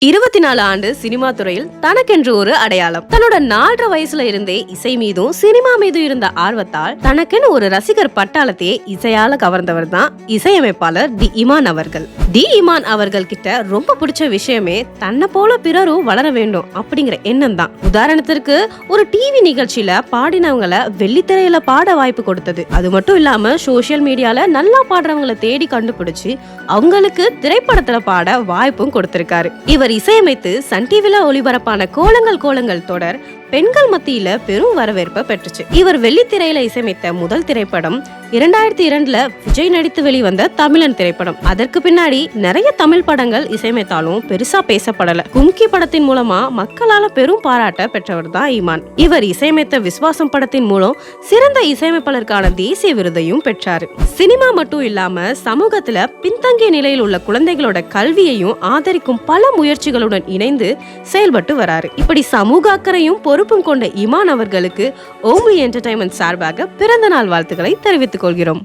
24 ஆண்டு சினிமா துறையில் தனக்கென்று ஒரு அடையாளம். தன்னோட 4.5 வயசுல இருந்தே இசை மீதும் சினிமா மீதும் இருந்த ஆர்வத்தால் தனக்கென்னு ஒரு ரசிகர் பட்டாளத்தையே இசையால கவர்ந்தவர் தான் இசையமைப்பாளர் டி இமான் அவர்கள். டி இமான் அவர்கள் கிட்ட ரொம்ப பிடிச்ச விஷயமே தன்னை போல பிறரும் வளர வேண்டும் அப்படிங்கிற எண்ணம் தான். உதாரணத்திற்கு ஒரு டிவி நிகழ்ச்சியில பாடினவங்களை வெள்ளித்திரையில பாட வாய்ப்பு கொடுத்தது. அது மட்டும் இல்லாம சோசியல் மீடியால நல்லா பாடுறவங்களை தேடி கண்டுபிடிச்சு அவங்களுக்கு திரைப்படத்துல பாட வாய்ப்பும் கொடுத்திருக்காரு. இவர் இசையமைத்து சன் டிவில ஒளிபரப்பான கோலங்கள் தொடர் பெண்கள் மத்தியில பெரும் வரவேற்பை பெற்றுச்சு. இவர் வெள்ளித்திரையில இசையமைத்த முதல் திரைப்படம் 2002 விஜய் நடித்து வெளிவந்த தமிழன் திரைப்படம். அதற்கு பின்னாடி நிறைய தமிழ் படங்கள் இசையமைத்தாலும் பெருசா பேசப்படல. கும்கி படத்தின் மூலமா மக்களால பெரும் பாராட்ட பெற்றவர் தான் இமான். இவர் இசையமைத்த விஸ்வாசம் படத்தின் மூலம் சிறந்த இசையமைப்பாளருக்கான தேசிய விருதையும் பெற்றாரு. சினிமா மட்டும் இல்லாம சமூகத்துல பின்தங்கிய நிலையில் உள்ள குழந்தைகளோட கல்வியையும் ஆதரிக்கும் பல முயற்சிகளுடன் இணைந்து செயல்பட்டு வராரு. இப்படி சமூக அக்கறையும் பொறுப்பும் கொண்ட இமான் அவர்களுக்கு ஓம்லி என்டர்டைன்மெண்ட் சார்பாக பிறந்த நாள் வாழ்த்துக்களை தெரிவித்துக் கொள்கிறோம்.